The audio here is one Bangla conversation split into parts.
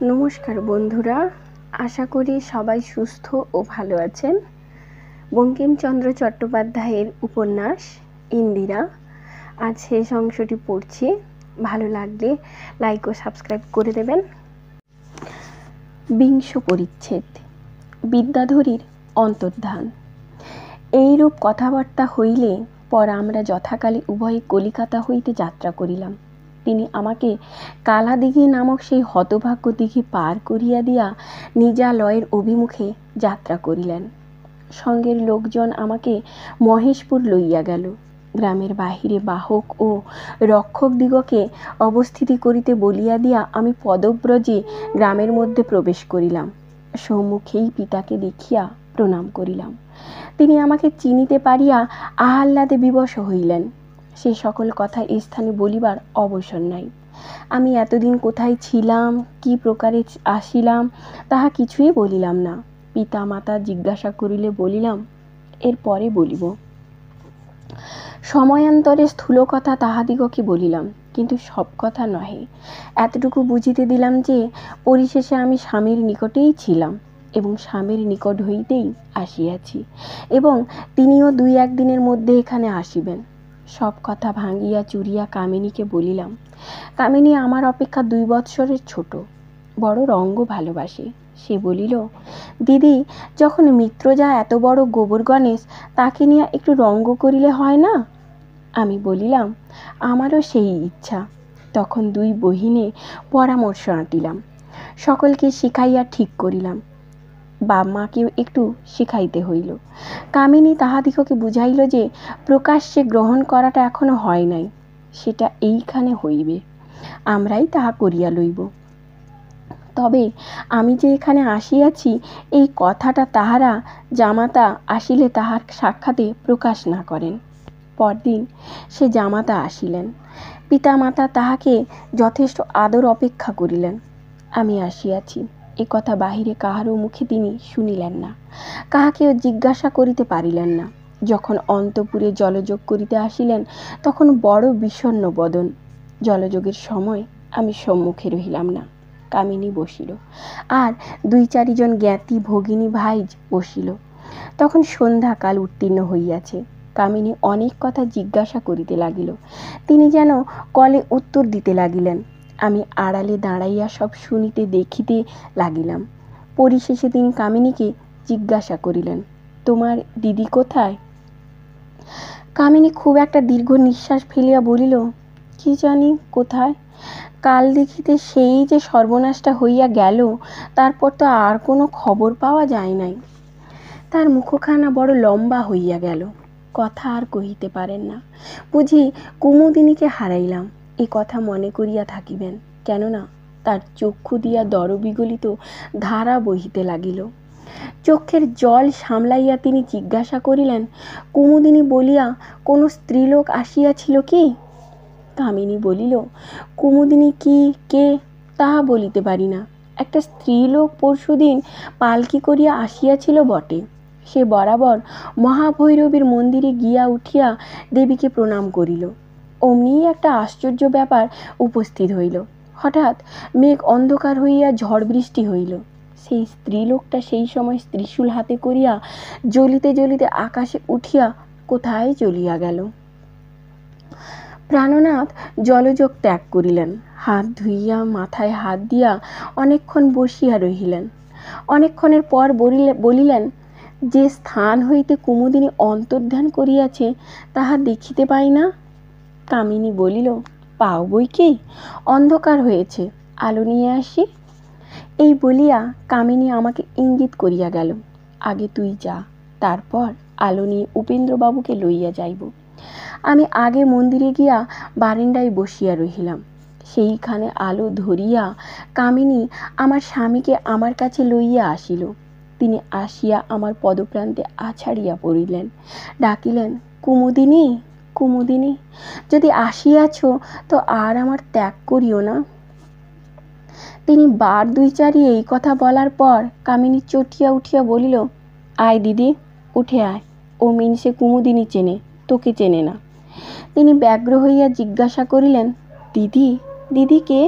নমস্কার বন্ধুরা, আশা করি সবাই সুস্থ ও ভালো আছেন। বঙ্কিমচন্দ্র চট্টোপাধ্যায়ের উপন্যাস ইন্দিরা আজ শেষ অংশটি পড়ছি। ভালো লাগলে লাইক ও সাবস্ক্রাইব করে দেবেন। বিংশ পরিচ্ছেদ, বিদ্যাধরীর অন্তর্ধান। এইরূপ কথাবার্তা হইলে পর আমরা যথাকালে উভয়ে কলিকাতা হইতে যাত্রা করিলাম। তিনি আমাকে কালাদিঘি নামক সেই হতভাগ্য দিঘি পার করিয়া দিয়া নিজালয়ের অভিমুখে যাত্রা করিলেন। সঙ্গের লোকজন আমাকে মহেশপুর লইয়া গেল। গ্রামের বাহিরে বাহক ও রক্ষকদিগকে অবস্থিতি করিতে বলিয়া দিয়া আমি পদব্রজে গ্রামের মধ্যে প্রবেশ করিলাম। সম্মুখেই পিতাকে দেখিয়া প্রণাম করিলাম। তিনি আমাকে চিনিতে পারিয়া আহ্লাদে বিবশ হইলেন। সে সকল কথা এ স্থানে বলিবার অবসর নাই। আমি এতদিন কোথায় ছিলাম, কি প্রকারে আসিলাম, তাহা কিছুই বলিলাম না। পিতা মাতা জিজ্ঞাসা করিলে বলিলাম, এর পরে বলিব। সময়ান্তরে স্থূল কথা তাহাদিগকে বলিলাম, কিন্তু সব কথা নহে। এতটুকু বুঝিতে দিলাম যে পরিশেষে আমি স্বামীর নিকটেই ছিলাম এবং স্বামীর নিকট হইতেই আসিয়াছি, এবং তিনিও 2-1 দিনের মধ্যে এখানে আসিবেন। সব কথা ভাঙিয়া চুরিয়া কামিনীকে বলিলাম। কামিনী আমার অপেক্ষা 2 বৎসরের ছোট, বড় রঙ্গ ভালোবাসে। সে বলিল, দিদি, যখন মিত্রজা এত বড় গোবর গণেশ, তাকে নিয়ে একটু রঙ্গ করিলে হয় না? আমি বলিলাম, আমারও সেই ইচ্ছা। তখন 2 বহিনে পরামর্শ আঁটিলাম, সকলকে শিখাইয়া ঠিক করিলাম। বাপ মাকেও একটু শিখাইতে হইল। কামিনী তাহাদিগকে বুঝাইল যে প্রকাশ্যে গ্রহণ করাটা এখনো হয় নাই, সেটা এইখানে হইবে, আমরাই তাহা করিয়া লইব। তবে আমি যে এখানে আসিয়াছি, এই কথাটা তাহারা জামাতা আসিলে তাহার সাক্ষাতে প্রকাশ না করেন। পরদিন সে জামাতা আসিলেন। পিতামাতা তাহাকে যথেষ্ট আদর অপেক্ষা করিলেন। আমি আসিয়াছি এ কথা বাহিরে কাহারও মুখে তিনি শুনিলেন না, কাহাকেও জিজ্ঞাসা করিতে পারিলেন না। যখন অন্তঃপুরে জলযোগ করিতে আসিলেন, তখন বড় বিষণ্ণ বদন। জলযোগের সময় আমি সম্মুখে রহিলাম না। কামিনী বসিল, আর 2-4 জন জ্ঞাতি ভগিনী ভাইজ বসিল। তখন সন্ধ্যাকাল উত্তীর্ণ হইয়াছে। কামিনী অনেক কথা জিজ্ঞাসা করিতে লাগিল। তিনি যেন কলে উত্তর দিতে লাগিলেন। আমি আড়ালে দাঁড়াইয়া সব শুনিতে দেখিতে লাগিলাম। পরিশেষে তিনি কামিনীকে জিজ্ঞাসা করিলেন, তোমার দিদি কোথায়? কামিনী খুব একটা দীর্ঘ নিঃশ্বাস ফেলিয়া বলিল, কি জানি কোথায়। কাল দেখিতে সেই যে সর্বনাশটা হইয়া গেল, তারপর তো আর কোনো খবর পাওয়া যায় নাই। তার মুখখানা বড় লম্বা হইয়া গেল, কথা আর কহিতে পারেন না। বুঝি কুমুদিনীকে হারাইলাম, এ কথা মনে করিয়া থাকিবেন, কেননা তার চক্ষু দিয়া দরবিগলিত ধারা বহিতে লাগিল। চক্ষের জল সামলাইয়া তিনি জিজ্ঞাসা করিলেন, কুমুদিনী বলিয়া কোনো স্ত্রীলোক আসিয়াছিল কি? কামিনী বলিল, কুমুদিনী কি, কে, তাহা বলিতে পারি না। একটা স্ত্রীলোক পরশুদিন পালকি করিয়া আসিয়াছিল বটে। সে বরাবর মহাভৈরবীর মন্দিরে গিয়া উঠিয়া দেবীকে প্রণাম করিল। অমনি একটা আশ্চর্য ব্যাপার উপস্থিত হইল। হঠাৎ মেঘ অন্ধকার হইয়া ঝড় বৃষ্টি হইল। সেই স্ত্রীলোকটা সেই সময় ত্রিশূল হাতে করিয়া জ্বলিতে জ্বলিতে আকাশে উঠিয়া কোথায় চলিয়া গেল। প্রাণনাথ জলযোগ ত্যাগ করিলেন। হাত ধুইয়া মাথায় হাত দিয়া অনেকক্ষণ বসিয়া রহিলেন। অনেকক্ষণের পর বলিলেন, যে স্থান হইতে কুমুদিনী অন্তর্ধান করিয়াছে, তাহা দেখিতে পাই না। কামিনী বলিল, পাও বই কি, অন্ধকার হয়েছে, আলো নিয়ে আসি। এই বলিয়া কামিনী আমাকে ইঙ্গিত করিয়া গেল, আগে তুই যা, তারপর আলো নিয়ে উপেন্দ্রবাবুকে লইয়া যাইব। আমি আগে মন্দিরে গিয়া বারান্দায় বসিয়া রহিলাম। সেইখানে আলো ধরিয়া কামিনী আমার স্বামীকে আমার কাছে লইয়া আসিল। তিনি আসিয়া আমার পদপ্রান্তে আছাড়িয়া পড়িলেন, ডাকিলেন, কুমুদিনী, কুমুদিনী, যদি আসিয়াছ তো আর আমার ত্যাগ করিও না। তিনি 2-4 এই কথা বলার পর কামিনী চটিয়া উঠিয়া বলিল, আয় দিদি, উঠে আয়, ও মিনসে কুমুদিনী চেনে, তোকে চেনে না। তিনি ব্যগ্র হইয়া জিজ্ঞাসা করিলেন, দিদি, দিদি কে?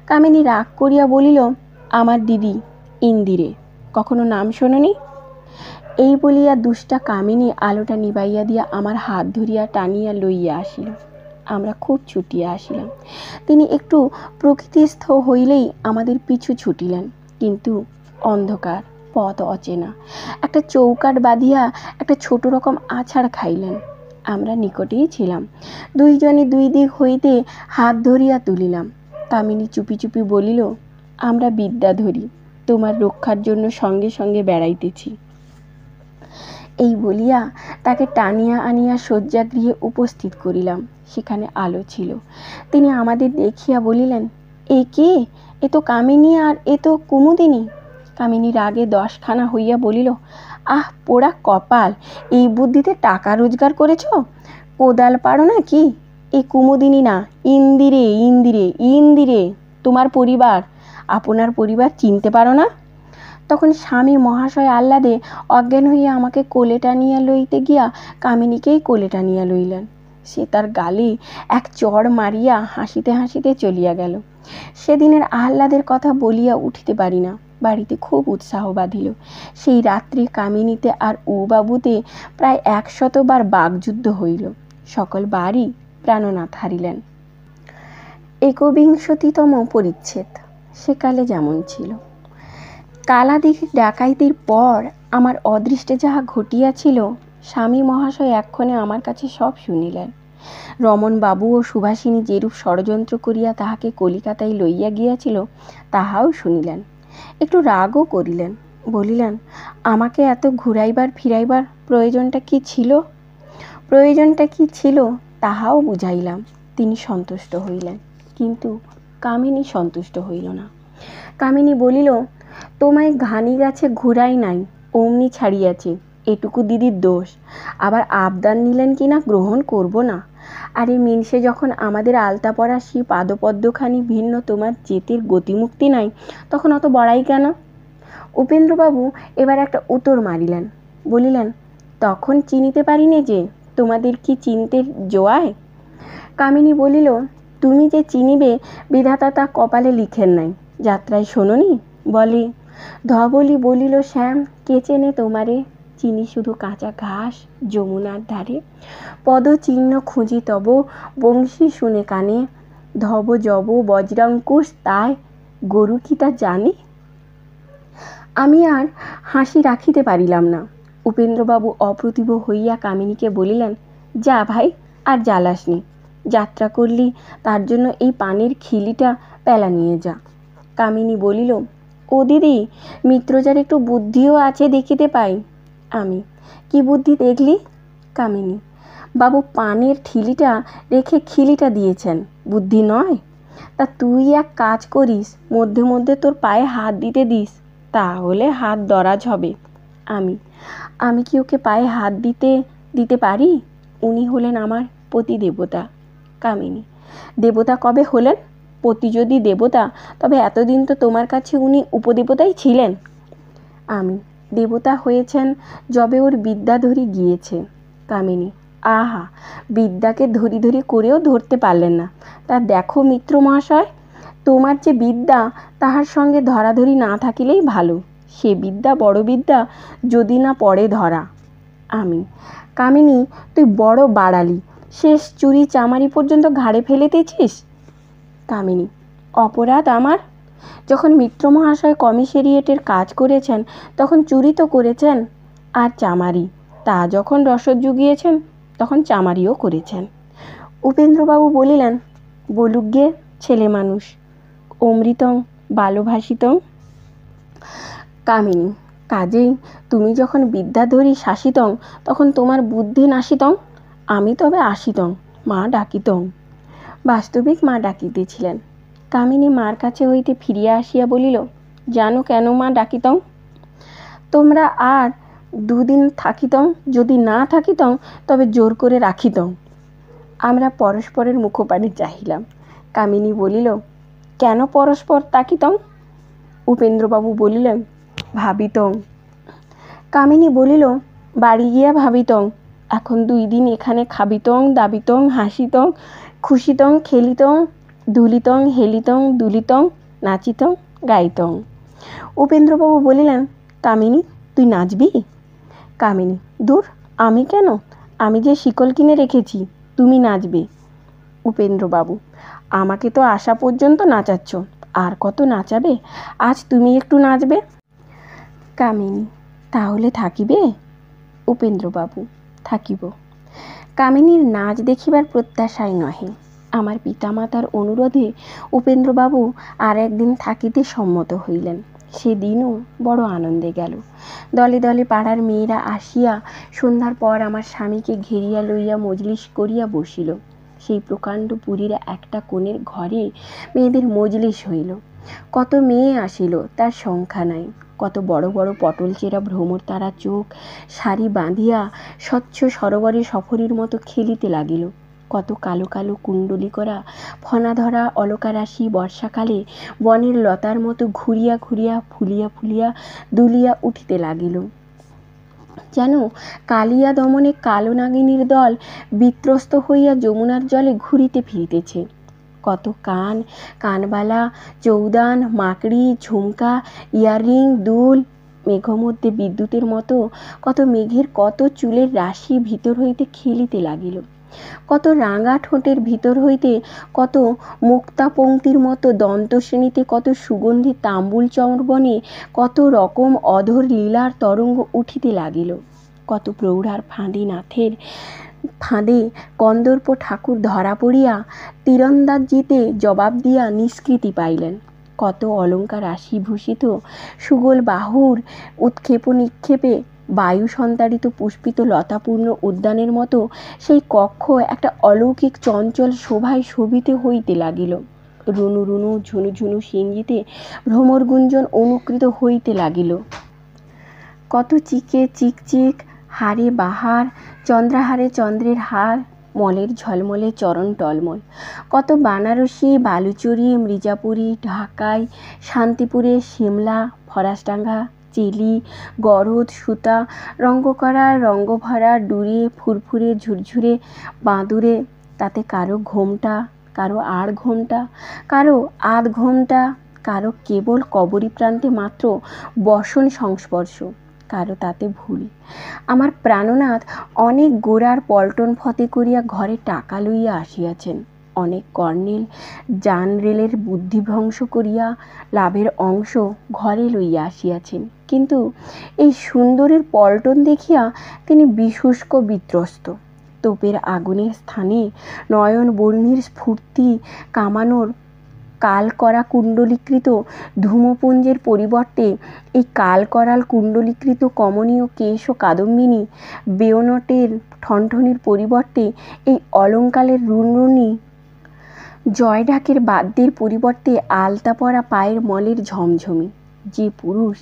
কামিনী রাগ করিয়া বলিল, আমার দিদি ইন্দিরে, কখনো নাম শোনোনি? এই বলিয়া দুষ্টা কামিনী আলোটা নিবাইয়া দিয়া আমার হাত ধরিয়া টানিয়া লইয়া আসিল। আমরা খুব ছুটিয়া আসিলাম। তিনি একটু প্রকৃতিস্থ হইলেই আমাদের পিছু ছুটিলেন, কিন্তু অন্ধকার, পথ অচেনা। একটা চৌকাঠ বাঁধিয়া একটা ছোট রকম আছাড় খাইলেন। আমরা নিকটেই ছিলাম। দুইজনে দুই দিক হইতে হাত ধরিয়া তুলিলাম। কামিনী চুপি চুপি বলিল, আমরা বিদ্যাধরী, তোমার রক্ষার জন্য সঙ্গে সঙ্গে বেড়াইতেছি। এই বলিয়া তাকে টানিয়া আনিয়া শয্যাগৃহে উপস্থিত করিলাম। সেখানে আলো ছিল। তিনি আমাদের দেখিয়া বলিলেন, এ কে? এ তো কামিনী, আর এ তো কুমুদিনী। কামিনী রাগে 10খানা হইয়া বলিল, আহ পোড়া কপাল, এই বুদ্ধিতে টাকা রোজগার করেছ? কোদাল পারো না কি? এ কুমুদিনী না, ইন্দিরে, ইন্দিরে, ইন্দিরে। তোমার পরিবার, আপনার পরিবার চিনতে পারো না? তখন স্বামী মহাশয় আহ্লাদে অজ্ঞান হইয়া আমাকে কোলে টানিয়া লইতে গিয়া কামিনীকেই কোলে টানিয়া লইলেন। সে তার গালে এক চড় মারিয়া হাসিতে হাসিতে চলিয়া গেল। সেদিনের আহ্লাদের কথা বলিয়া উঠিতে পারি না। বাড়িতে খুব উৎসাহ বাঁধিল। সেই রাত্রে কামিনীতে আর বাবুতে প্রায় 100 বার বাগযুদ্ধ হইল। সকল বাড়ি প্রাণনাথ হারিলেন। 21তম পরিচ্ছেদ। সেকালে যেমন ছিল। কালাদিঘির ডাকাইতির পর আমার অদৃষ্টে যাহা ঘটিয়াছিল, স্বামী মহাশয় এক্ষণে আমার কাছে সব শুনিলেন। রমণবাবু ও সুভাষিনী যেরূপ ষড়যন্ত্র করিয়া তাহাকে কলিকাতায় লইয়া গিয়াছিল, তাহাও শুনিলেন। একটু রাগও করিলেন। বলিলেন, আমাকে এত ঘুরাইবার ফিরাইবার প্রয়োজনটা কি ছিল তাহাও বুঝাইলাম। তিনি সন্তুষ্ট হইলেন, কিন্তু কামিনী সন্তুষ্ট হইল না। কামিনী বলিল, তোমায় ঘানি গাছে ঘুরাই নাই, অমনি ছাড়িয়াছে, এটুকু দিদির দোষ। আবার আবদার নিলেন কিনা গ্রহণ করব না। আর এই মিনসে যখন আমাদের আলতা পরা সেই পাদপদ্মখানি ভিন্ন তোমার জেতের গতিমুক্তি নাই, তখন অত বড়াই কেন? উপেন্দ্রবাবু এবার একটা উত্তর মারিলেন। বলিলেন, তখন চিনিতে পারিনে যে তোমাদের কি চিনতে জোয়ায়? কামিনী বলিল, তুমি যে চিনিবে বিধাতা তা কপালে লিখেন নাই। যাত্রায় শোনোনি? বলে, ধবলি বলিল শ্যাম, কে চেনে তোমারে? চিনি শুধু কাঁচা ঘাস যমুনার ধারে। পদচিহ্ন খুঁজি তব বংশী শুনে কানে। ধব জব বজ্রাঙ্কুশ তাই, গরু কি তা জানে? আমি আর হাসি রাখিতে পারিলাম না। উপেন্দ্রবাবু অপ্রতিভ হইয়া কামিনীকে বলিলেন, যা ভাই, আর জ্বালাসনি। যাত্রা করলি, তার জন্য এই পানের খিলিটা পেলা নিয়ে যা। কামিনী বলিল, ও দিদি, মিত্রজার একটু বুদ্ধিও আছে দেখিতে পাই। আমি, কি বুদ্ধি দেখলি? কামিনী, বাবু পানের ঠিলিটা রেখে খিলিটা দিয়েছেন, বুদ্ধি নয়? তা তুই এক কাজ করিস, মধ্যে মধ্যে তোর পায়ে হাত দিতে দিস, তাহলে হাত দরাজ হবে। আমি কি ওকে পায়ে হাত দিতে পারি? উনি হলেন আমার পতি দেবতা। কামিনী, দেবতা কবে হলেন? পতি যদি দেবতা, তবে এতদিন তো তোমার কাছে উনি উপদেবতাই ছিলেন। আমি, দেবতা হয়েছেন যবে ওর বিদ্যাধরী গিয়েছে। কামিনী, আহা, বিদ্যাকে ধরি ধরি করেও ধরতে পারলেন না। তা দেখো মিত্র মহাশয়, তোমার যে বিদ্যা, তাহার সঙ্গে ধরাধরি না থাকিলেই ভালো। সে বিদ্যা বড় বিদ্যা, যদি না পড়ে ধরা। আমি, কামিনী, তুই বড় বাড়ালি, শেষ চুরি চামারি পর্যন্ত ঘাড়ে ফেলেতেছিস। কামিনী, অপরাধ আমার? যখন মিত্র মহাশয় কমিশারিয়েটের কাজ করেছেন, তখন চুরি তো করেছেন, আর চামারি, তা যখন রসদ জুগিয়েছেন, তখন চামারিও করেছেন। উপেন্দ্রবাবু বলিলেন, বলুক গে ছেলে মানুষ, অমৃতং বালভাষিতং। কামিনী, কাজেই তুমি যখন বিদ্যাধরী শাসিতং, তখন তোমার বুদ্ধি নাসিতং, আমি তবে আসিতং, মা ডাকিতং। বাস্তবিক মা ডাকিতেছিলেন। কামিনী মার কাছে হইতে ফিরিয়া আসিয়া বলিল, জানো কেন মা ডাকিতং? তোমরা আর 2 দিন থাকিতং, যদি না থাকিতং তবে জোর করে রাখিতং। আমরা পরস্পরের মুখপানে চাহিলাম। কামিনী বলিল, কেন পরস্পর তাকিতং? উপেন্দ্রবাবু বলিলেন, ভাবিতং। কামিনী বলিল, বাড়ি গিয়া ভাবিতং। এখন 2 দিন এখানে খাবিতং, দাবিতং, হাসিতং, খুশিতং, খেলিতং, ধুলিতং, হেলিতং, দুলিতং, নাচিতং, গাইতং। উপেন্দ্রবাবু বলিলেন, কামিনী, তুই নাচবি? কামিনী, দূর, আমি কেন? আমি যে শিকল কিনে রেখেছি, তুমি নাচবে। উপেন্দ্রবাবু, আমাকে তো আসা পর্যন্ত নাচাচ্ছ, আর কত নাচাবে? আজ তুমি একটু নাচবে। কামিনী, তাহলে থাকিবে? উপেন্দ্রবাবু, থাকিব। কামিনীর নাচ দেখিবার প্রত্যাশায় নহে, আমার পিতামাতার অনুরোধে উপেন্দ্রবাবু আর একদিন থাকিতে সম্মত হইলেন। সেদিনও বড় আনন্দে গেল। দলে দলে পাড়ার মেয়েরা আসিয়া সন্ধ্যার পর আমার স্বামীকে ঘেরিয়া লইয়া মজলিস করিয়া বসিল। সেই প্রকাণ্ড পুরীর একটা কোণের ঘরে মেয়েদের মজলিস হইল। কত মেয়ে আসিল, তার সংখ্যা নাই। কত বড় বড় পটল চেরা ভ্রমর তারা চোখ সারি বাঁধিয়া স্বচ্ছ সরোবরে সফরীর মতো খেলিতে লাগিল। কত কালো কালো কুণ্ডলি করা ফনা ধরা অলকারাশি বর্ষাকালে বনের লতার মতো ঘুরিয়া ঘুরিয়া ফুলিয়া ফুলিয়া দুলিয়া উঠিতে লাগিল। যেন কালিয়া দমনে কালো নাগিনীর দল বিত্রস্ত হইয়া যমুনার জলে ঘুরিতে ফিরিতেছে। কত কানবালা, চৌদান, মাকড়ি, ঝুমকা, ইয়াররিং, দুল, মেঘমধ্যে বিদ্যুতের মতো কত মেঘের কত চুলের রাশি ভিতর হইতে খেলিতে লাগিল। কত রাঙা ঠোঁটের ভিতর হইতে কত মুক্তা পংক্তির মতো দন্তশ্রেণীতে কত সুগন্ধি তাম্বুল চর্বণে কত রকম অধর লীলার তরঙ্গ উঠিতে লাগিল। কত প্রৌঢ়ার ফাঁদে নাথের ফাঁদে কন্দর্প ঠাকুর ধরা পড়িয়া তীরন্দাজিতে জবাব দিয়া নিষ্কৃতি পাইলেন। কত অলঙ্কার রাশিভূষিত সুগোল বাহুর উৎক্ষেপ নিক্ষেপে বায়ু সন্তারিত পুষ্পিত লতাপূর্ণ উদ্যানের মতো সেই কক্ষ একটা অলৌকিক চঞ্চল শোভায় শোভিত হইতে লাগিল। রুনু রুনু ঝুনু ঝুনু সিঞ্জিতে ভ্রমর গুঞ্জন অনুকৃত হইতে লাগিল। কত চিকে চিকচিক হারে বাহার, চন্দ্রাহারে চন্দ্রের হার, মলের ঝলমলে চরণ টলমল। কত বানারসি, বালুচরি, মির্জাপুরি, ঢাকাই, শান্তিপুরে, সিমলা, ফরাসডাঙ্গা, চিলি, গরদ, সুতা, রঙ্গ করা, রঙ্গ ভরা, ডুরে, ফুরফুরে, ঝুরঝুরে, বাঁদুরে, তাতে কারো ঘোমটা, কারো আড় ঘোমটা, কারো আধ ঘোমটা, কারো কেবল কবরী প্রান্তে মাত্র বসন সংস্পর্শ, কারো তাতে ভুল। আমার প্রাণনাথ অনেক গোড়ার পল্টন ফতে করিয়া ঘরে টাকা লইয়া আসিয়াছেন। অনেক কর্নেল যান রেলের বুদ্ধিভ্রংশ করিয়া লাভের অংশ ঘরে লইয়া আসিয়াছেন। কিন্তু এই সুন্দরের পল্টন দেখিয়া তিনি বিশুষ্ক বিত্রস্ত। তোপের আগুনের স্থানে নয়ন বর্ণির স্ফূর্তি কামানোর কাল করা কুণ্ডলীকৃত ধূমপুঞ্জের পরিবর্তে এই কাল করাল কুণ্ডলীকৃত কমনীয় কেশ ও কাদম্বিনী বেয়নটের ঠনঠনির পরিবর্তে এই অলঙ্কারের রুনরুনি জয়ঢাকের বাদ্যের পরিবর্তে আলতা পরা পায়ের মলের ঝমঝমি। যে পুরুষ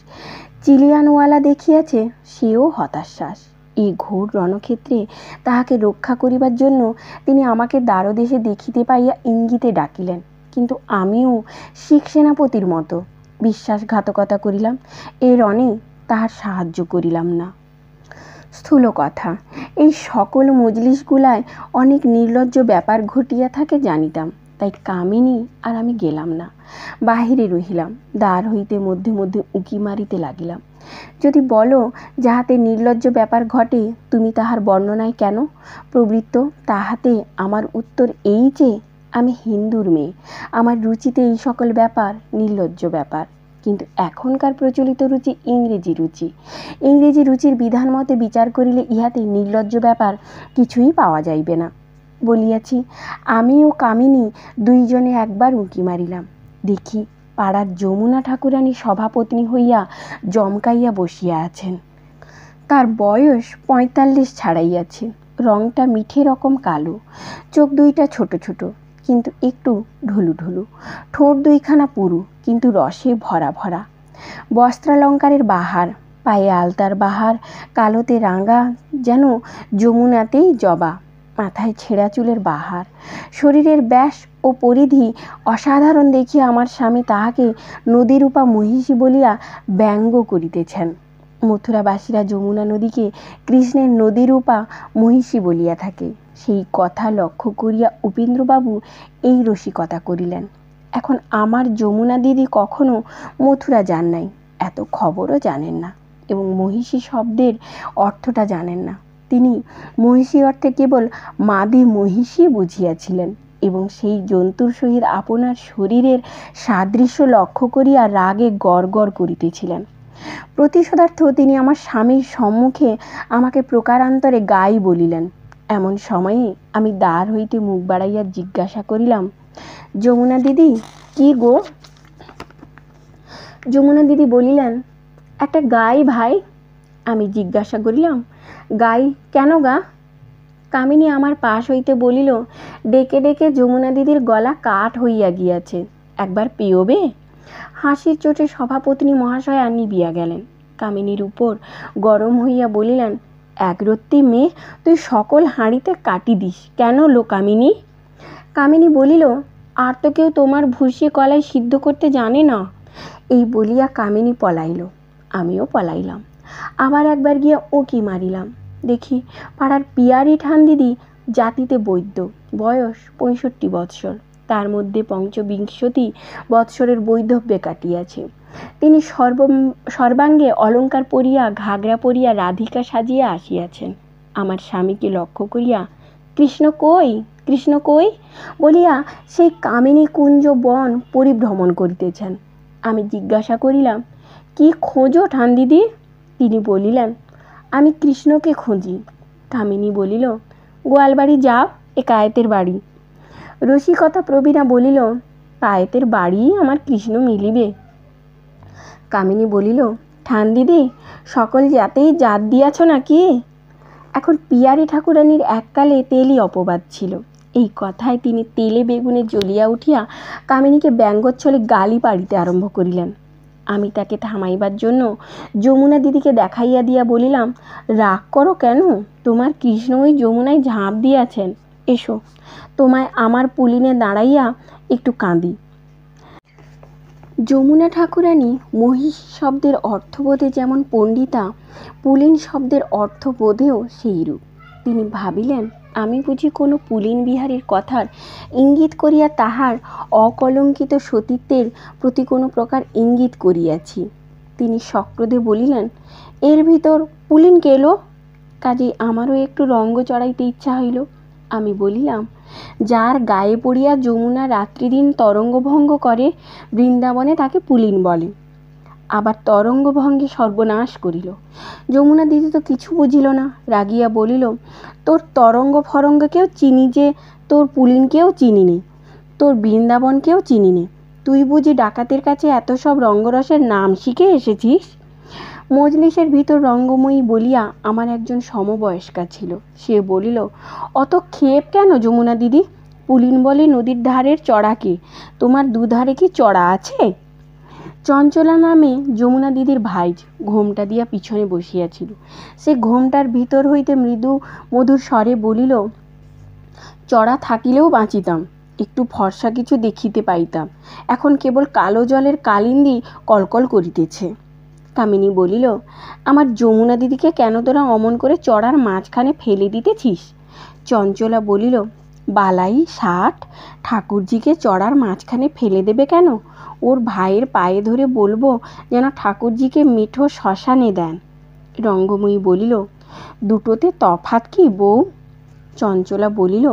চিলিয়ানওয়ালা দেখিয়াছে সেও হতাশ্বাস। এই ঘোর রণক্ষেত্রে তাহাকে রক্ষা করিবার জন্য তিনি আমাকে দ্বারদেশে দেখিতে পাইয়া ইঙ্গিতে ডাকিলেন। কিন্তু আমিও শিখ সেনাপতির মতো বিশ্বাসঘাতকতা করিলাম। এ রণে তাহার সাহায্য করিলাম না। স্থূল কথা, এই সকল মজলিশগুলায় অনেক নির্লজ্জ ব্যাপার ঘটিয়া থাকে জানিতাম, তাই কামিনী আর আমি গেলাম না, বাহিরে রহিলাম। দ্বার হইতে মধ্যে মধ্যে উঁকি মারিতে লাগিলাম। যদি বলো যাহাতে নির্লজ্জ ব্যাপার ঘটে তুমি তাহার বর্ণনায় কেন প্রবৃত্ত, তাহাতে আমার উত্তর এই যে আমি হিন্দুর মেয়ে, আমার রুচিতে এই সকল ব্যাপার নির্লজ্জ ব্যাপার। কিন্তু এখনকার প্রচলিত রুচি ইংরেজি রুচি। ইংরেজি রুচির বিধান মতে বিচার করিলে ইহাতে নির্লজ্জ ব্যাপার কিছুই পাওয়া যাইবে না। বলিয়াছি, আমি ও কামিনী দুইজনে একবার উঁকি মারিলাম। দেখি পাড়ার যমুনা ঠাকুরানী সভাপত্নী হইয়া জমকাইয়া বসিয়া আছেন। তার বয়স 45 ছাড়াইয়াছে। রংটা মিঠে রকম কালো, চোখ দুইটা ছোট ছোট কিন্তু একটু ঢুলু ঢুলু, ঠোঁট দুইখানা পুরু কিন্তু রসে ভরা ভরা, বস্ত্রালঙ্কারের বাহার, পায়ে আলতার বাহার, কালোতে রাঙা যেন যমুনাতেই জবা, মাথায় ছেঁড়া চুলের বাহার, শরীরের ব্যাস ও পরিধি অসাধারণ দেখিয়া আমার স্বামী তাহাকে নদীরূপা মহিষী বলিয়া ব্যঙ্গ করিতেছেন। মথুরাবাসীরা যমুনা নদীকে কৃষ্ণের নদীরূপা মহিষী বলিয়া থাকে। সেই কথা লক্ষ্য করিয়া উপেন্দ্রবাবু এই রসিকতা করিলেন। এখন আমার যমুনা দিদি কখনো মথুরা যান নাই, এত খবরও জানেন না এবং মহিষী শব্দের অর্থটা জানেন না। তিনি মহিষী অর্থে কেবল মাদি মহিষী বুঝিয়াছিলেন এবং সেই জন্তুর সহিত আপনার শরীরের সাদৃশ্য লক্ষ্য করিয়া রাগে গড়গড় করিতেছিলেন। প্রতিশোধার্থ তিনি আমার স্বামীর সম্মুখে আমাকে প্রকারান্তরে গাই বলিলেন। এমন সময়ে আমি দ্বার হইতে মুখ বাড়াইয়া জিজ্ঞাসা করিলাম, যমুনা দিদি কি গো? যমুনা দিদি বলিলেন, একটা গাই ভাই। আমি জিজ্ঞাসা করিলাম, গাই কেন গা? কামিনী আমার পাশ হইতে বলিল, ডেকে ডেকে যমুনা দিদির গলা কাঠ হইয়া গিয়াছে, একবার পিওবে? হাসির চোটে সভাপতিনী মহাশয়া নিবিয়া গেলেন। কামিনীর উপর গরম হইয়া বলিলেন, একরত্তি মেয়ে, তুই সকল হাঁড়িতে কাটি দিস কেন লো কামিনী? কামিনী বলিল, আর তো কেউ তোমার ভুসি কলাই সিদ্ধ করতে জানে না। এই বলিয়া কামিনী পলাইল। আমিও পলাইলাম। আবার একবার গিয়া উঁকি মারিলাম। দেখি পাড়ার পিয়ারি ঠান দিদি জাতিতে বৈদ্য, বয়স 65 বৎসর, তার মধ্যে পঞ্চবিংশতি বৎসরের বৈধব্যে কাটিয়াছে। তিনি সর্বাঙ্গে অলঙ্কার পরিয়া ঘাগরা পরিয়া রাধিকা সাজিয়া আসিয়াছেন। আমার স্বামীকে লক্ষ্য করিয়া, কৃষ্ণ কই, কৃষ্ণ কই বলিয়া সেই কামিনী কুঞ্জ বন পরিভ্রমণ করিতেছেন। আমি জিজ্ঞাসা করিলাম, কি খোঁজো ঠান দিদি? তিনি বলিলেন, আমি কৃষ্ণকে খুঁজি। কামিনী বলিল, গোয়ালবাড়ি যাও, এ কায়েতের বাড়ি। রসিকতা প্রবীণা বলিল, কায়েতের বাড়ি আমার কৃষ্ণ মিলিবে? কামিনী বলিল, ঠান দিদি সকল জাতেই জাত দিয়াছ নাকি? এখন পিয়ারি ঠাকুরানীর এককালে তেলই অপবাদ ছিল। এই কথায় তিনি তেলে বেগুনে জ্বলিয়া উঠিয়া কামিনীকে ব্যঙ্গচ্ছলে গালি পাড়িতে আরম্ভ করিলেন। আমি তাকে থামাইবার জন্য যমুনা দিদিকে দেখাইয়া দিয়া বলিলাম, রাগ করো কেন? তোমার কৃষ্ণ ওই যমুনায় ঝাঁপ দিয়াছেন, এসো তোমায় আমার পুলিনে দাঁড়াইয়া একটু কাঁদি। যমুনা ঠাকুরানী মহিষ শব্দের অর্থবোধে যেমন পণ্ডিতা, পুলিন শব্দের অর্থবোধেও সেইরূপ। তিনি ভাবিলেন, আমি বুঝি কোনো পুলিন বিহারীর কথার ইঙ্গিত করিয়া তাহার অকলঙ্কিত সতীত্বের প্রতি কোনো প্রকার ইঙ্গিত করিয়াছি। তিনি সক্রোধে বলিলেন, এর ভিতর পুলিন কেলো? কাজেই আমারও একটু রঙ্গ চড়াইতে ইচ্ছা হইল। আমি বলিলাম, যার গায়ে পড়িয়া যমুনা রাত্রিদিন তরঙ্গভঙ্গ করে বৃন্দাবনে তাকে পুলিন বলে, আবার তরঙ্গভঙ্গে সর্বনাশ করিল। যমুনা দিদি তো কিছু বুঝিল না, রাগিয়া বলিল, তোর তরঙ্গ ফরঙ্গকেও চিনি যে, তোর পুলিনকেও চিনি নে, তোর বৃন্দাবনকেও চিনি নে, তুই বুঝি ডাকাতের কাছে এত সব রঙ্গরসের নাম শিখে এসেছিস? মজলিসের ভিতর রঙ্গময়ী বলিয়া আমার একজন সমবয়স্কা ছিল। সে বলিল, অত ক্ষেপ কেন যমুনা দিদি? পুলিন বলে নদীর ধারের চড়াকে, তোমার দুধারে কি চড়া আছে? চঞ্চলা নামে যমুনা দিদির ভাইজ ঘোমটা দিয়া পিছনে বসিয়াছিল। সে ঘোমটার ভিতর হইতে মৃদু মধুর স্বরে বলিল, চড়া থাকিলেও বাঁচিতাম, একটু ফর্সা কিছু দেখিতে পাইতাম, এখন কেবল কালো জলের কালিন্দী কলকল করিতেছে। কামিনী বলিল, আমার যমুনা দিদিকে কেন তোরা অমন করে চড়ার মাঝখানে ফেলে দিতেছিস? চঞ্চলা বলিল, বালাই ষাট, ঠাকুরজিকে চড়ার মাঝখানে ফেলে দেবে কেন? ওর ভাইয়ের পায়ে ধরে বলবো যেন ঠাকুরজিকে মিঠো শ্মশানে দেন। রঙ্গময়ী বলিল, দুটোতে তফাৎ কি বউ? চঞ্চলা বলিল,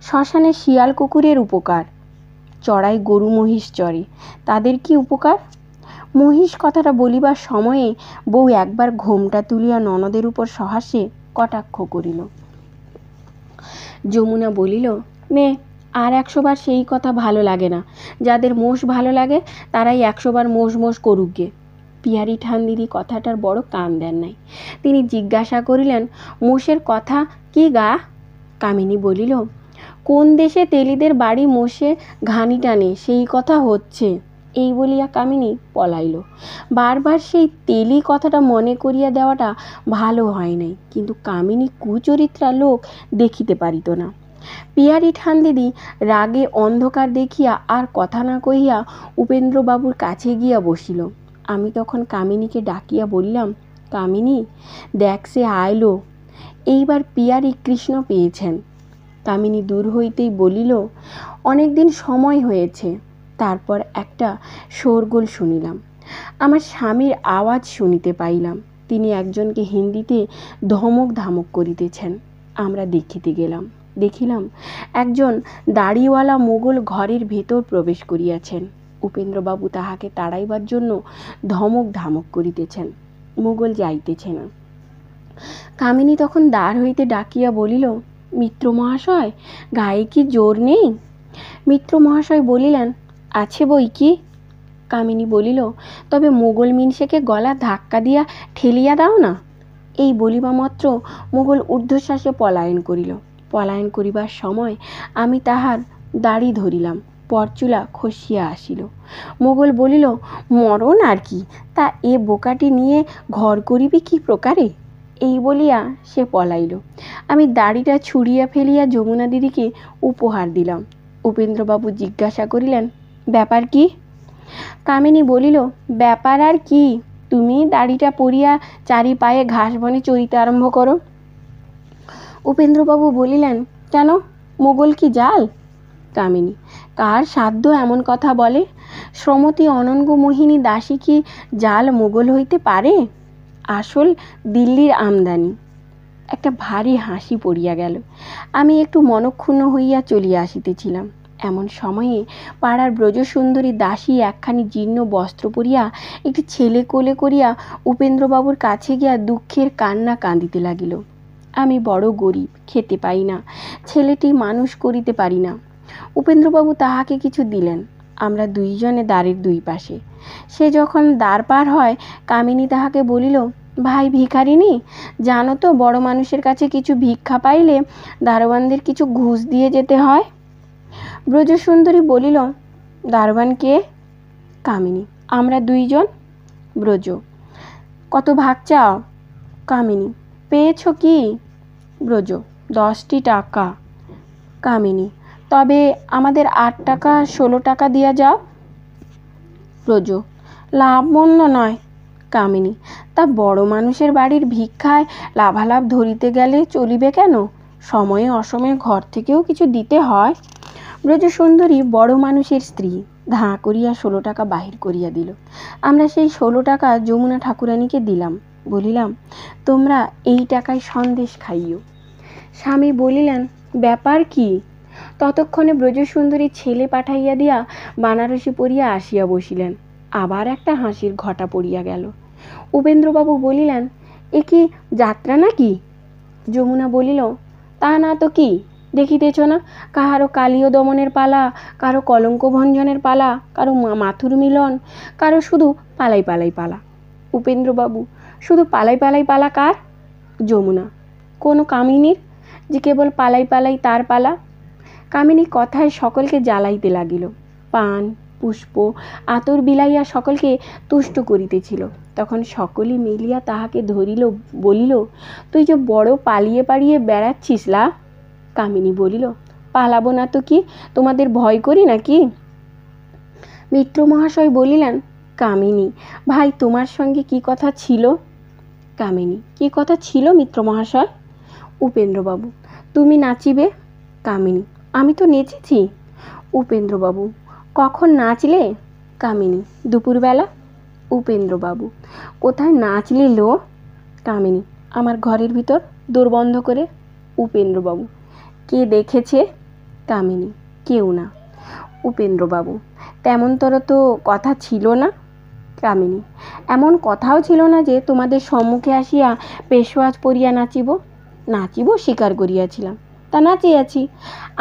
শ্মশানে শিয়াল কুকুরের উপকার, চড়াই গরু মহিষ চড়ে, তাদের কি উপকার? মহিষ কথাটা বলিবার সময়ে বউ একবার ঘোমটা তুলিয়া ননদের উপর সহাস্যে কটাক্ষ করিল। যমুনা বলিল, নে আর 100 বার সেই কথা ভালো লাগে না, যাদের মোষ ভালো লাগে তারাই 100 বার মোষ মোষ করুক গে। পিয়ারি ঠান দিদি কথাটার বড় কান দেন নাই। তিনি জিজ্ঞাসা করিলেন, মোষের কথা কি গা? কামিনী বলিল, কোন দেশে তেলিদের বাড়ি মোষে ঘানি টানে সেই কথা হচ্ছে। এই বলিয়া কামিনী পলাইল। বারবার সেই তেলি কথাটা মনে করিয়া দেওয়াটা ভালো হয় নাই, কিন্তু কামিনী কুচরিত্রা লোক দেখিতে পারিত না। পিয়ারি ঠান দিদি রাগে অন্ধকার দেখিয়া আর কথা না কহিয়া উপেন্দ্রবাবুর কাছে গিয়া বসিল। আমি তখন কামিনীকে ডাকিয়া বললাম, কামিনী দেখ সে আইলো, এইবার পিয়ারি কৃষ্ণ পেয়েছেন। কামিনী দূর হইতেই বলিল, অনেক দিন সময় হয়েছে, তারপর একটা শোরগোল শুনিলাম। আমার স্বামীর আওয়াজ শুনিতে পাইলাম। তিনি একজনকে হিন্দিতে ধমক ধামক করিতেছেন। আমরা দেখিতে গেলাম। দেখিলাম একজন দাড়িওয়ালা মোগল ঘরের ভেতর প্রবেশ করিয়াছেন। উপেন্দ্রবাবু তাহাকে তাড়াইবার জন্য ধমক ধামক করিতেছেন। মোগল যাইতেছে না। কামিনী তখন দ্বার হইতে ডাকিয়া বলিল, মিত্র মহাশয়, গায়ে কি জোর নেই? মিত্র মহাশয় বলিলেন, আছে বই কি। কামিনী বলিল, তবে মোগল মিনসেকে গলা ধাক্কা দিয়া ঠেলিয়া দাও না। এই বলিবা মাত্র মোগল ঊর্ধ্বশ্বাসে পলায়ন করিল। পলায়ন করিবার সময় আমি তাহার দাড়ি ধরিলাম। পরচুলা খসিয়া আসিল। মোগল বলিল, মরণ আর কি, তা এ বোকাটি নিয়ে ঘর করিবি কি প্রকারে? এই বলিয়া সে পলাইল। আমি দাড়িটা ছুঁড়িয়া ফেলিয়া যমুনা দিদিকে উপহার দিলাম। উপেন্দ্রবাবু জিজ্ঞাসা করিলেন, ব্যাপার কি? কামিনী বলিল, ব্যাপার আর কি, তুমি দাড়িটা পরিয়া চারি পায়ে ঘাস বনে চরিতে আরম্ভ করো। উপেন্দ্রবাবু বলিলেন, কেন, মোগল কি জাল? কামিনী, কার সাধ্য এমন কথা বলে? শ্রমতী অনঙ্গ মোহিনী দাসী কি জাল মোগল হইতে পারে? আসল দিল্লির আমদানি। একটা ভারী হাসি পড়িয়া গেল। আমি একটু মনক্ষুণ্ণ হইয়া চলিয়া আসিতেছিলাম। এমন সময়ে পাড়ার ব্রজসুন্দরী দাসী একখানি জীর্ণ বস্ত্র পরিয়া একটি ছেলে কোলে করিয়া উপেন্দ্রবাবুর কাছে গিয়া দুঃখের কান্না কাঁদিতে লাগিল। আমি বড় গরিব, খেতে পাই না, ছেলেটি মানুষ করিতে পারি না। উপেন্দ্রবাবু তাহাকে কিছু দিলেন। আমরা দুইজনে দ্বারের দুই পাশে। সে যখন দ্বার পার হয়, কামিনী তাহাকে বলিল, ভাই ভিখারিনী, জানো তো বড় মানুষের কাছে কিছু ভিক্ষা পাইলে দারোয়ানদের কিছু ঘুষ দিয়ে যেতে হয়। ব্রজসুন্দরী বলিল, দারোয়ান কে? কামিনী, আমরা দুইজন। ব্রজ, কত ভাগ চাও? কামিনী, পেয়েছ কি? ব্রজ, 10টি টাকা। কামিনী, তবে আমাদের 8 টাকা 16 টাকা দিয়া যাও। ব্রজ, লাভমন্দ নয়। কামিনী, তা বড় মানুষের বাড়ির ভিক্ষায় লাভালাভ ধরিতে গেলে চলিবে কেন? সময়ে অসময়ে ঘর থেকেও কিছু দিতে হয়। ব্রজসুন্দরী বড় মানুষের স্ত্রী, ধাঁ করিয়া 16 টাকা বাহির করিয়া দিল। আমরা সেই 16 টাকা যমুনা ঠাকুরানীকে দিলাম। বলিলাম, তোমরা এই টাকায় সন্দেশ খাইও। স্বামী বলিলেন, ব্যাপার কি? ততক্ষণে ব্রজসুন্দরী ছেলে পাঠাইয়া দিয়া বানারসি পরিয়া আসিয়া বসিলেন। আবার একটা হাসির ঘটা পড়িয়া গেল। উপেন্দ্রবাবু বলিলেন, এ কি যাত্রা নাকি? যমুনা বলিল, তা না তো কি, দেখিতেছ না, কাহারও কালীয় দমনের পালা, কারো কলঙ্ক ভঞ্জনের পালা, কারো মাথুর মিলন, কারো শুধু পালাই পালাই পালা। উপেন্দ্রবাবু, শুধু পালাই পালাই পালা কার? যমুনা, কোনো কামিনীর, যে কেবল পালাই পালাই তার পালা। কামিনী কথায় সকলকে জ্বালাইতে লাগিল। পান পুষ্প আতর বিলাইয়া সকলকে তুষ্ট করিতেছিল। তখন সকলে মিলিয়া তাহাকে ধরিল, বলিল, তুই যে বড় পালিয়ে পালিয়ে বেড়াচ্ছিস লা। কামিনী বলিল, পালাবো না তো কি, তোমাদের ভয় করি নাকি? মিত্র মহাশয় বলিলেন, কামিনী ভাই, তোমার সঙ্গে কি কথা ছিল? কামিনী, কি কথা ছিল মিত্র মহাশয়? উপেন্দ্রবাবু, তুমি নাচিবে। কামিনী, আমি তো নেচেছি। উপেন্দ্রবাবু, কখন নাচলে? কামিনী, দুপুরবেলা। উপেন্দ্রবাবু, কোথায় নাচলে লো? কামিনী, আমার ঘরের ভিতর, দোর বন্ধ করে। উপেন্দ্রবাবু, কে দেখেছে? কামিনী, কেউ না। উপেন্দ্রবাবু, তেমনতর তো কথা ছিল না। কামিনী, এমন কথাও ছিল না যে তোমাদের সম্মুখে আসিয়া পেশোয়াজ পরিয়া নাচিব। নাচিব স্বীকার করিয়াছিলাম, তা নাচিয়াছি,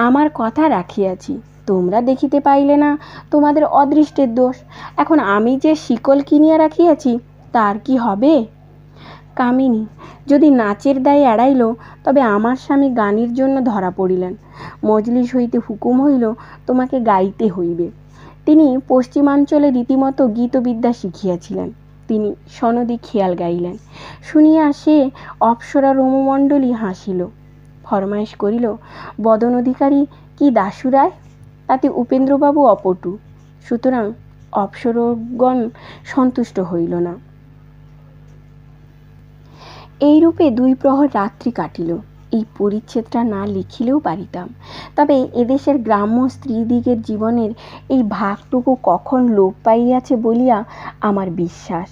আমার কথা রাখিয়াছি। তোমরা দেখিতে পাইলে না, তোমাদের অদৃষ্টের দোষ। এখন আমি যে শিকল কিনিয়া রাখিয়াছি, তার কি হবে? কামিনী, যদি নাচের দায় এড়াইল, তবে আমার স্বামী গানের জন্য ধরা পড়িলেন। মজলিস হইতে হুকুম হইল, তোমাকে গাইতে হইবে। তিনি পশ্চিমাঞ্চলে রীতিমতো গীতবিদ্যা শিখিয়াছিলেন। তিনি সনদী খেয়াল গাইলেন। শুনিয়া সে অপ্সরা রোমমণ্ডলী হাসিল। ফরমাইশ করিল, বদন অধিকারী কি দাশুরায়? তাতে উপেন্দ্রবাবু অপটু, সুতরাং অপ্সরগণ সন্তুষ্ট হইল না। এইরূপে 2 প্রহর রাত্রি কাটিল। এই পরিচ্ছেদটা না লিখিলেও পারিতাম, তবে এদেশের গ্রাম্য স্ত্রীদিগের জীবনের এই ভাগটুকু কখন লোপ পাইয়াছে বলিয়া আমার বিশ্বাস।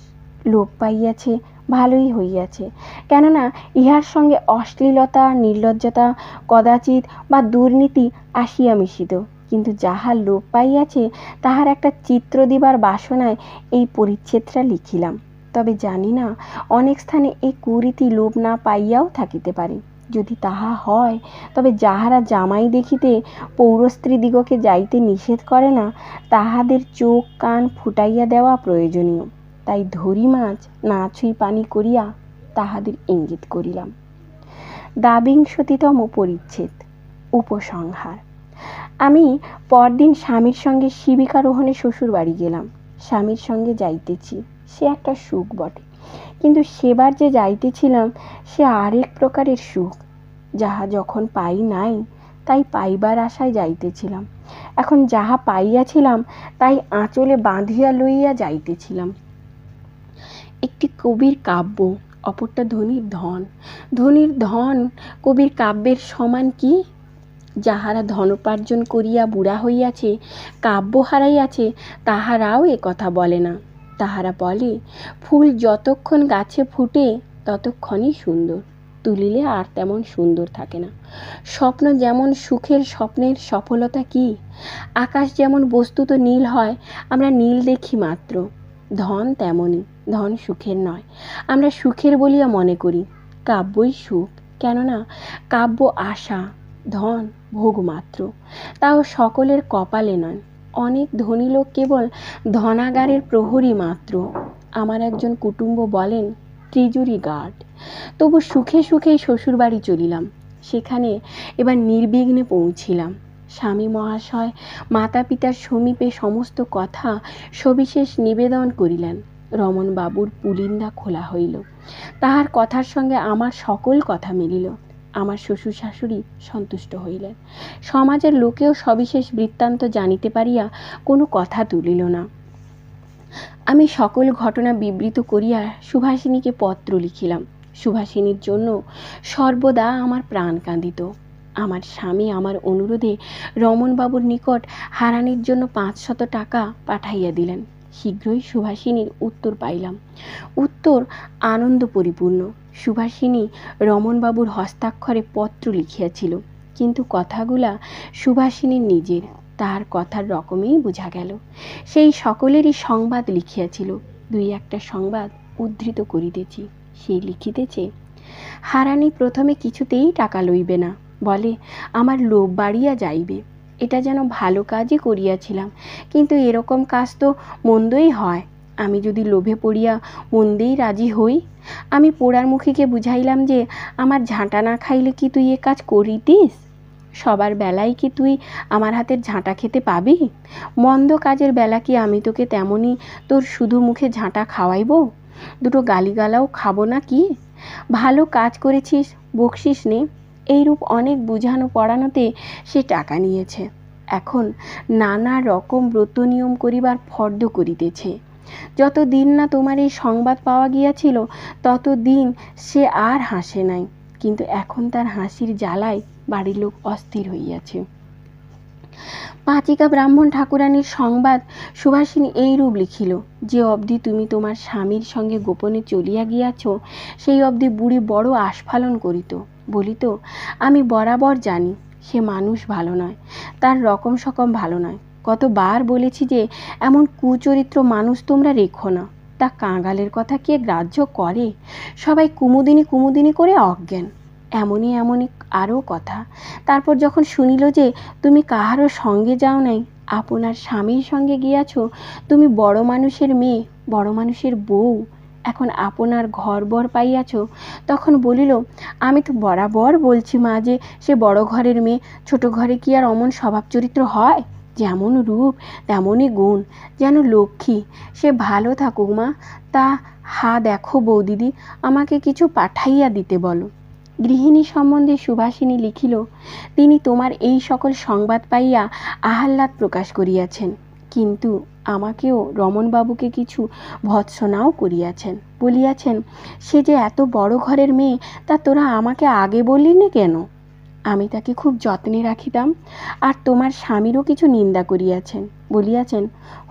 লোপ পাইয়াছে, ভালোই হইয়াছে, কেননা ইহার সঙ্গে অশ্লীলতা, নির্লজ্জতা কদাচিৎ বা দুর্নীতি আসিয়া মিশিত, কিন্তু যাহা লোপ পাইয়াছে তাহার একটা চিত্র দিবার বাসনায় এই পরিচ্ছেদটা লিখিলাম। তবে জানি না, অনেক স্থানে এই কুরীতি লোপ না পাইয়াও থাকিতে পারে। যদি তাহা হয়, তবে যাহারা জামাই দেখিতে পৌরস্ত্রীদিগকে যাইতে নিষেধ করে না, তাহাদের চোখ কান ফুটাইয়া দেওয়া প্রয়োজনীয়। তাই ধরি মাছ না ছুঁই পানি করিয়া তাহাদের ইঙ্গিত করিলাম। দ্বাবিংশতিতম পরিচ্ছেদ, উপসংহার। আমি পরদিন স্বামীর সঙ্গে শিবিকারোহণে শ্বশুর বাড়ি গেলাম। স্বামীর সঙ্গে যাইতেছি, সে একটা সুখ বটে, কিন্তু সেবার যে যাইতেছিলাম সে আরেক প্রকারের সুখ, যাহা যখন পাই নাই তাই পাইবার আশায় যাইতেছিলাম। এখন যাহা পাইয়াছিলাম তাই আঁচলে বাঁধিয়া লইয়া যাইতেছিলাম। একটি কবির কাব্য, অপরটা ধনীর ধন। ধনীর ধন কবির কাব্যের সমান কি? যাহারা ধনোপার্জন করিয়া বুড়া হইয়াছে, কাব্য হারাইয়াছে, তাহারাও এ কথা বলে না। তাহারা বলে, ফুল যতক্ষণ গাছে ফুটে ততক্ষণই সুন্দর, তুলিলে আর তেমন সুন্দর থাকে না। স্বপ্ন যেমন সুখের, স্বপ্নের সফলতা কি? আকাশ যেমন বস্তুত নীল হয়, আমরা নীল দেখি মাত্র। ধন তেমনই, ধন সুখের নয়, আমরা সুখের বলিয়া মনে করি। কাব্যই সুখ, কেননা কাব্য আশা, ধন ভোগ মাত্র, তাও সকলের কপালে নয়। অনেক ধনী লোক কেবল ধনাগারের প্রহরী মাত্র। আমার একজন কুটুম্ব বলেন ট্রেজরি গার্ড। তবু সুখে সুখেই শ্বশুরবাড়ি চলিলাম। সেখানে এবার নির্বিঘ্নে পৌঁছিলাম। স্বামী মহাশয় মাতা পিতার সমীপে সমস্ত কথা সবিশেষ নিবেদন করিলেন। রমণবাবুর পুলিন্দা খোলা হইল। তাহার কথার সঙ্গে আমার সকল কথা মিলিল। আমার শ্বশুর শাশুড়ি সন্তুষ্ট হইলেন। সমাজের লোকেও সবিশেষ বৃত্তান্ত জানিতে পারিয়া কোনো কথা তুলিল না। আমি সকল ঘটনা বিবৃত করিয়া সুভাষিনীকে পত্র লিখিলাম। সুভাষিনীর জন্য সর্বদা আমার প্রাণ কাঁদিত। আমার স্বামী আমার অনুরোধে রমণবাবুর নিকট হারানির জন্য 500 টাকা পাঠাইয়া দিলেন। শীঘ্রই সুভাষিনীর উত্তর পাইলাম। উত্তর আনন্দ পরিপূর্ণ। সুভাষিনী রমণবাবুর হস্তাক্ষরে পত্র লিখিয়াছিল, কিন্তু কথাগুলা সুভাষিনীর নিজের। তাহার কথার রকমেই বোঝা গেল। সেই সকলেরই সংবাদ লিখিয়াছিল। 2-1টা সংবাদ উদ্ধৃত করিতেছি। সেই লিখিতেছে, হারানি প্রথমে কিছুতেই টাকা লইবে না, বলে আমার লোভ বাড়িয়া যাইবে। এটা যেন ভালো কাজই করিয়াছিলাম, কিন্তু এরকম কাজ তো মন্দই হয়। আমি যদি লোভে পড়িয়া মন্দেই রাজি হই। আমি পোড়ার মুখীকে বুঝাইলাম যে, আমার ঝাঁটা না খাইলে কি তুই এ কাজ করিতিস? সবার বেলায় কি তুই আমার হাতের ঝাঁটা খেতে পাবি? মন্দ কাজের বেলা কি আমি তোকে তেমনই তোর শুধু মুখে ঝাঁটা খাওয়াইব? দুটো গালিগালাও খাবো না কি? ভালো কাজ করেছিস, বকশিস নে। এইরূপ অনেক বুঝানো পড়ানোতে সে টাকা নিয়েছে। এখন নানা রকম ব্রত নিয়ম করিবার ফর্দ করিতেছে। যত দিন না তোমার এই সংবাদ পাওয়া গিয়াছিল, তত দিন সে আর হাসে নাই, কিন্তু এখন তার হাসির জ্বালায় বাড়ির লোক অস্থির হইয়াছে। পাচিকা ব্রাহ্মণ ঠাকুরানীর সংবাদ সুভাষিনী এইরূপ লিখিল, যে অবধি তুমি তোমার স্বামীর সঙ্গে গোপনে চলিয়া গিয়াছ, সেই অবধি বুড়ি বড় আস্ফালন করিত, বলিত, আমি বরাবর জানি সে মানুষ ভালো নয়, তার রকম সকম ভালো নয়। কতবার বলেছি যে এমন কুচরিত্র মানুষ তোমরা রেখো না। তা কাঙালের কথা কে গ্রাহ্য করে? সবাই কুমুদিনী কুমুদিনী করে অজ্ঞান। এমনই এমনই আরও কথা। তারপর যখন শুনিল যে তুমি কাহারও সঙ্গে যাও নাই, আপনার স্বামীর সঙ্গে গিয়াছ, তুমি বড় মানুষের মেয়ে, বড় মানুষের বউ, এখন আপনার ঘর বর পাইয়াছ, তখন বলিল, আমি তো বরাবর বলছি মা যে সে বড় ঘরের মেয়ে, ছোট ঘরে কি আর অমন স্বভাব চরিত্র হয়? যেমন রূপ তেমনই গুণ, যেন লক্ষ্মী। সে ভালো থাকুক মা। তা দেখো বৌদিদি, আমাকে কিছু পাঠাইয়া দিতে বলো। গৃহিণী সম্বন্ধে সুভাষিনী লিখিল, তিনি তোমার এই সকল সংবাদ পাইয়া আহ্লাদ প্রকাশ করিয়াছেন, কিন্তু আমাকেও রমণবাবুকে কিছু ভৎসনাও করিয়াছেন, বলিয়াছেন, সে যে এত বড় ঘরের মেয়ে, তা তোরা আমাকে আগে বললি না কেন? আমি তাকে খুব যত্নে রাখিতাম। আর তোমার স্বামীরও কিছু নিন্দা করিয়াছেন, বলিয়াছেন,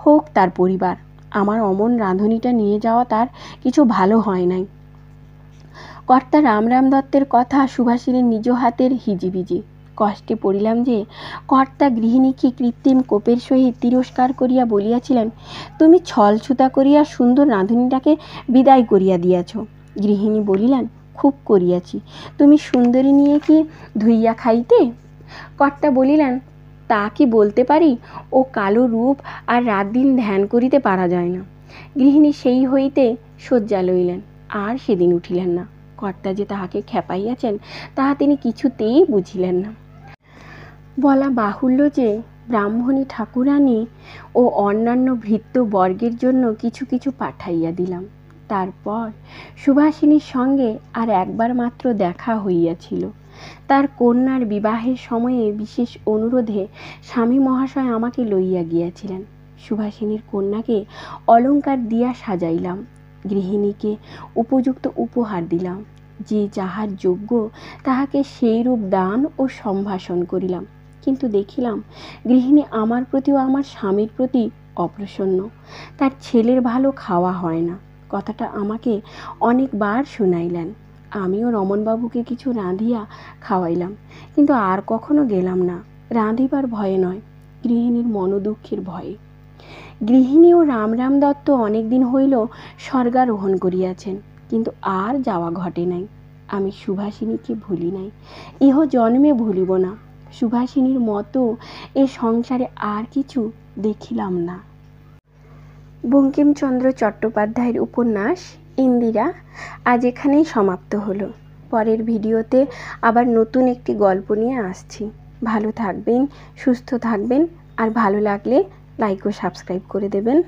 হোক তার পরিবার, আমার অমন রাঁধুনিটা নিয়ে যাওয়া তার কিছু ভালো হয় নাই। কর্তা রামরাম দত্তের কথা সুভাষিনীর নিজ হাতের হিজিবিজি। কষ্টে পড়িলাম যে কর্তা গৃহিণীকে কৃত্রিম কোপের সহিত তিরস্কার করিয়া বলিয়াছিলেন, তুমি ছলছুতা করিয়া সুন্দর রাঁধুনিটাকে বিদায় করিয়া দিয়াছ। গৃহিণী বলিলেন, খুব করিয়াছি, তুমি সুন্দরী নিয়ে কি ধুইয়া খাইতে? কর্তা বলিলেন, তা কি বলতে পারি, ও কালো রূপ আর রাত দিন ধ্যান করিতে পারা যায় না। গৃহিণী সেই হইতে শয্যা লইলেন, আর সেদিন উঠিলেন না। কর্তা যে তাহাকে খেপাইয়াছেন তাহা তিনি কিছুতেই বুঝিলেন না। বলা বাহুল্য যে ব্রাহ্মণী ঠাকুরানী ও অন্যান্য ভৃত্য বর্গের জন্য কিছু কিছু পাঠাইয়া দিলাম। তারপর সুভাষিনীর সঙ্গে আর একবার মাত্র দেখা হইয়াছিল। তার কন্যার বিবাহের সময়ে বিশেষ অনুরোধে স্বামী মহাশয় আমাকে লইয়া গিয়াছিলেন। সুভাষিনীর কন্যাকে অলঙ্কার দিয়া সাজাইলাম, গৃহিণীকে উপযুক্ত উপহার দিলাম, যে যাহার যোগ্য তাহাকে সেইরূপ দান ও সম্ভাষণ করিলাম। কিন্তু দেখিলাম গৃহিণী আমার প্রতি ও আমার স্বামীর প্রতি অপ্রসন্ন। তার ছেলের ভালো খাওয়া হয় না, কথাটা আমাকে অনেকবার শুনাইলেন। আমিও রমণবাবুকে কিছু রাঁধিয়া খাওয়াইলাম, কিন্তু আর কখনো গেলাম না, রাঁধিবার ভয়ে নয়, গৃহিণীর মনোদুঃখের ভয়ে। গৃহিণী ও রামরাম দত্ত অনেক দিন হইল স্বর্গারোহণ করিয়াছেন, কিন্তু আর যাওয়া ঘটে নাই। আমি সুভাষিনীকে ভুলি নাই, ইহ জন্মে ভুলিব না। সুভাষিনীর মতো এ সংসারে আর কিছু দেখিলাম না। বঙ্কিমচন্দ্র চট্টোপাধ্যায়ের উপন্যাস ইন্দিরা আজ এখানেই সমাপ্ত হলো। পরের ভিডিওতে আবার নতুন একটি গল্প নিয়ে আসছি। ভালো থাকবেন, সুস্থ থাকবেন, আর ভালো লাগলে লাইক ও সাবস্ক্রাইব করে দেবেন।